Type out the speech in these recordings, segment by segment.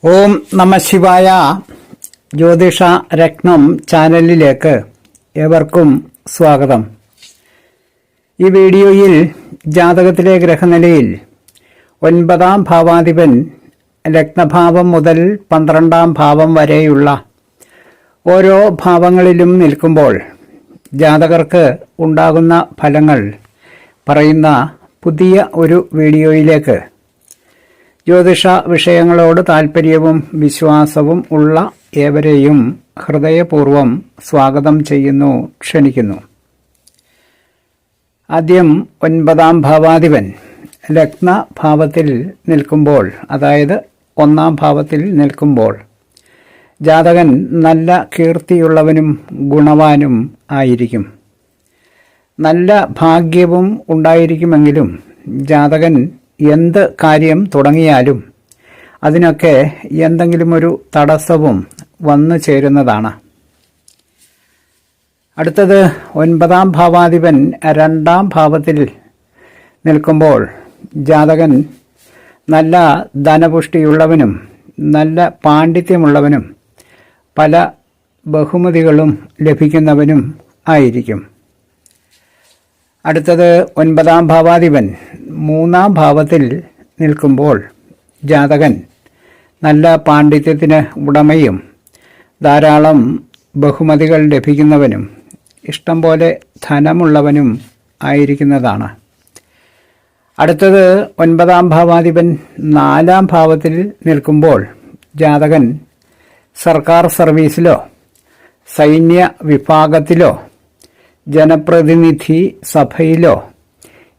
ഓം നമ ശിവായ. ജ്യോതിഷ രത്നം ചാനലിലേക്ക് ഏവർക്കും സ്വാഗതം. ഈ വീഡിയോയിൽ ജാതകത്തിലെ ഗ്രഹനിലയിൽ 9-ാം ഭാവാധിപൻ ലഗ്നഭാവം മുതൽ 12-ാം ഭാവം വരെയുള്ള ഓരോ ഭാവങ്ങളിലും നിൽക്കുമ്പോൾ ജാതകർക്ക് ഉണ്ടാകുന്ന ഫലങ്ങൾ പറയുന്ന പുതിയ ഒരു വീഡിയോയിലേക്ക് ജ്യോതിഷ വിഷയങ്ങളോട് താൽപ്പര്യവും വിശ്വാസവും ഉള്ള ഏവരെയും ഹൃദയപൂർവ്വം സ്വാഗതം ചെയ്യുന്നു, ക്ഷണിക്കുന്നു. ആദ്യം 9-ാം ഭാവാധിപൻ ലഗ്നഭാവത്തിൽ നിൽക്കുമ്പോൾ, അതായത് 1-ാം ഭാവത്തിൽ നിൽക്കുമ്പോൾ ജാതകൻ നല്ല കീർത്തിയുള്ളവനും ഗുണവാനും ആയിരിക്കും. നല്ല ഭാഗ്യവും ഉണ്ടായിരിക്കുമെങ്കിലും ജാതകൻ എന്ത് കാര്യം തുടങ്ങിയാലും അതിനൊക്കെ എന്തെങ്കിലും ഒരു തടസ്സവും വന്നു ചേരുന്നതാണ്. അടുത്തത് 9-ാം ഭാവാധിപൻ 2-ാം ഭാവത്തിൽ നിൽക്കുമ്പോൾ ജാതകൻ നല്ല ധനപുഷ്ടിയുള്ളവനും നല്ല പാണ്ഡിത്യമുള്ളവനും പല ബഹുമതികളും ലഭിക്കുന്നവനും ആയിരിക്കും. അടുത്തത് 9-ാം ഭാവാധിപൻ 3-ാം ഭാവത്തിൽ നിൽക്കുമ്പോൾ ജാതകൻ നല്ല പാണ്ഡിത്യത്തിന് ഉടമയും ധാരാളം ബഹുമതികൾ ലഭിക്കുന്നവനും ഇഷ്ടം പോലെ ധനമുള്ളവനും ആയിരിക്കുന്നതാണ്. അടുത്തത് 9-ാം ഭാവാധിപൻ 4-ാം ഭാവത്തിൽ നിൽക്കുമ്പോൾ ജാതകൻ സർക്കാർ സർവീസിലോ സൈന്യ വിഭാഗത്തിലോ ജനപ്രതിനിധി സഭയിലോ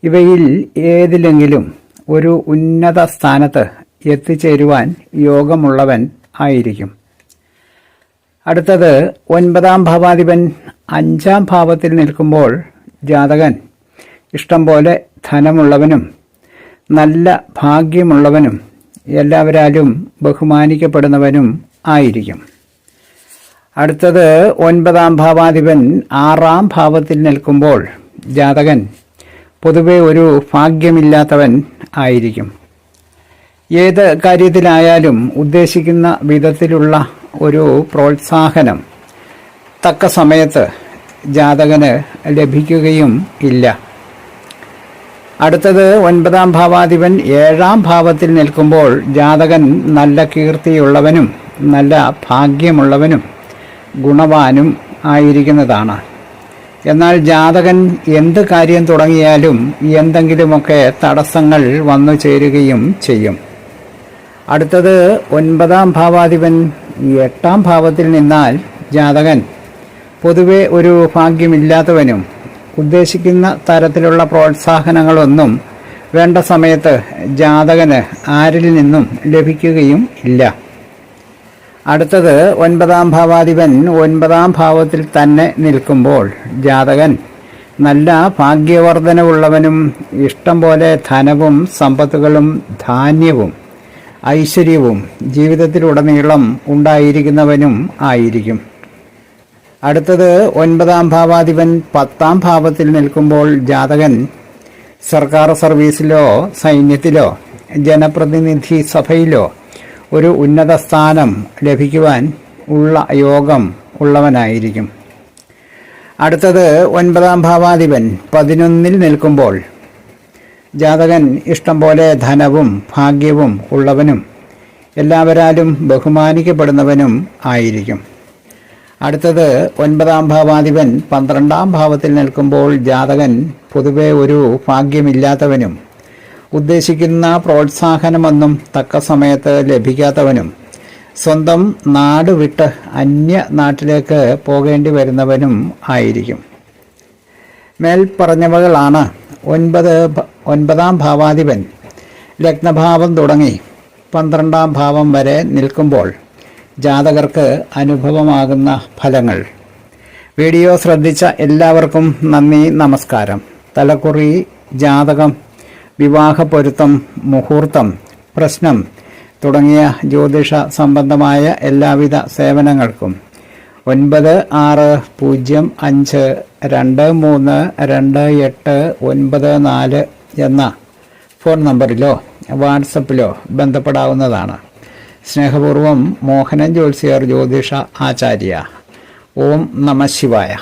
ഇവയിൽ ഏതിലെങ്കിലും ഒരു ഉന്നത സ്ഥാനത്ത് എത്തിച്ചേരുവാൻ യോഗമുള്ളവൻ ആയിരിക്കും. അടുത്തത് 9-ാം ഭാവാധിപൻ 5-ാം ഭാവത്തിൽ നിൽക്കുമ്പോൾ ജാതകൻ ഇഷ്ടം പോലെ ധനമുള്ളവനും നല്ല ഭാഗ്യമുള്ളവനും എല്ലാവരാലും ബഹുമാനിക്കപ്പെടുന്നവനും ആയിരിക്കും. അടുത്തത് 9-ാം ഭാവാധിപൻ 6-ാം ഭാവത്തിൽ നിൽക്കുമ്പോൾ ജാതകൻ പൊതുവെ ഒരു ഭാഗ്യമില്ലാത്തവൻ ആയിരിക്കും. ഏത് കാര്യത്തിലായാലും ഉദ്ദേശിക്കുന്ന വിധത്തിലുള്ള ഒരു പ്രോത്സാഹനം തക്ക സമയത്ത് ജാതകന് ലഭിക്കുകയും ഇല്ല. അടുത്തത് 9-ാം ഭാവാധിപൻ 7-ാം ഭാവത്തിൽ നിൽക്കുമ്പോൾ ജാതകൻ നല്ല കീർത്തിയുള്ളവനും നല്ല ഭാഗ്യമുള്ളവനും ഗുണവാനും ആയിരിക്കുന്നതാണ്. എന്നാൽ ജാതകൻ എന്ത് കാര്യം തുടങ്ങിയാലും എന്തെങ്കിലുമൊക്കെ തടസ്സങ്ങൾ വന്നു ചേരുകയും ചെയ്യും. അടുത്തത് 9-ാം ഭാവാധിപൻ 8-ാം ഭാവത്തിൽ നിന്നാൽ ജാതകൻ പൊതുവെ ഒരു ഭാഗ്യമില്ലാത്തവനും ഉദ്ദേശിക്കുന്ന തരത്തിലുള്ള പ്രോത്സാഹനങ്ങളൊന്നും വേണ്ട സമയത്ത് ജാതകന് ആരിൽ നിന്നും ലഭിക്കുകയും ഇല്ല. അടുത്തത് 9-ാം ഭാവാധിപൻ 9-ാം ഭാവത്തിൽ തന്നെ നിൽക്കുമ്പോൾ ജാതകൻ നല്ല ഭാഗ്യവർദ്ധനവുള്ളവനും ഇഷ്ടം പോലെ ധനവും സമ്പത്തുകളും ധാന്യവും ഐശ്വര്യവും ജീവിതത്തിലുടനീളം ഉണ്ടായിരിക്കുന്നവനും ആയിരിക്കും. അടുത്തത് 9-ാം ഭാവാധിപൻ 10-ാം ഭാവത്തിൽ നിൽക്കുമ്പോൾ ജാതകൻ സർക്കാർ സർവീസിലോ സൈന്യത്തിലോ ജനപ്രതിനിധി സഭയിലോ ഒരു ഉന്നത സ്ഥാനം ലഭിക്കുവാൻ ഉള്ള യോഗം ഉള്ളവനായിരിക്കും. അടുത്തത് 9-ാം ഭാവാധിപൻ 11-ൽ നിൽക്കുമ്പോൾ ജാതകൻ ഇഷ്ടം പോലെ ധനവും ഭാഗ്യവും ഉള്ളവനും എല്ലാവരാലും ബഹുമാനിക്കപ്പെടുന്നവനും ആയിരിക്കും. അടുത്തത് 9-ാം ഭാവാധിപൻ 12-ാം ഭാവത്തിൽ നിൽക്കുമ്പോൾ ജാതകൻ പൊതുവെ ഒരു ഭാഗ്യമില്ലാത്തവനും ഉദ്ദേശിക്കുന്ന പ്രോത്സാഹനമൊന്നും തക്ക സമയത്ത് ലഭിക്കാത്തവനും സ്വന്തം നാട് വിട്ട് അന്യ നാട്ടിലേക്ക് പോകേണ്ടി വരുന്നവനും ആയിരിക്കും. മേൽപ്പറഞ്ഞവകളാണ് 9-ാം ഭാവാധിപൻ ലഗ്നഭാവം തുടങ്ങി 12-ാം ഭാവം വരെ നിൽക്കുമ്പോൾ ജാതകർക്ക് അനുഭവമാകുന്ന ഫലങ്ങൾ. വീഡിയോ ശ്രദ്ധിച്ച എല്ലാവർക്കും നന്ദി, നമസ്കാരം. തലക്കുറി, ജാതകം, വിവാഹ പൊരുത്തം, മുഹൂർത്തം, പ്രശ്നം തുടങ്ങിയ ജ്യോതിഷ സംബന്ധമായ എല്ലാവിധ സേവനങ്ങൾക്കും 9650232894 എന്ന ഫോൺ നമ്പറിലോ വാട്സപ്പിലോ ബന്ധപ്പെടാവുന്നതാണ്. സ്നേഹപൂർവം മോഹനൻ ജ്യോത്സ്യർ ജ്യോതിഷ ആചാര്യ. ഓം നമഃ ശിവായ.